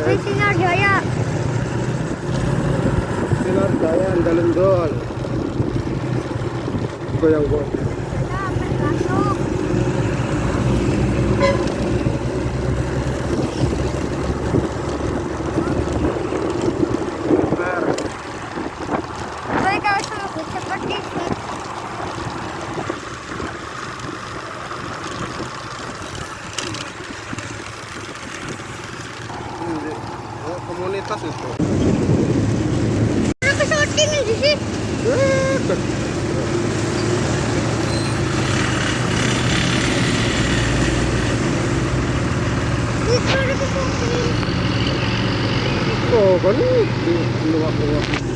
May sinadaya. Sinadaya, ang dalundol. Goyang go. Wala, may pasok. Sabay ka sumakit sa patisip. Hindi. Oh, komunitas ito. Ano ka sa ating hindi si? Dito, ano ka sa ating? Oh, ganun. Luwak-luwak.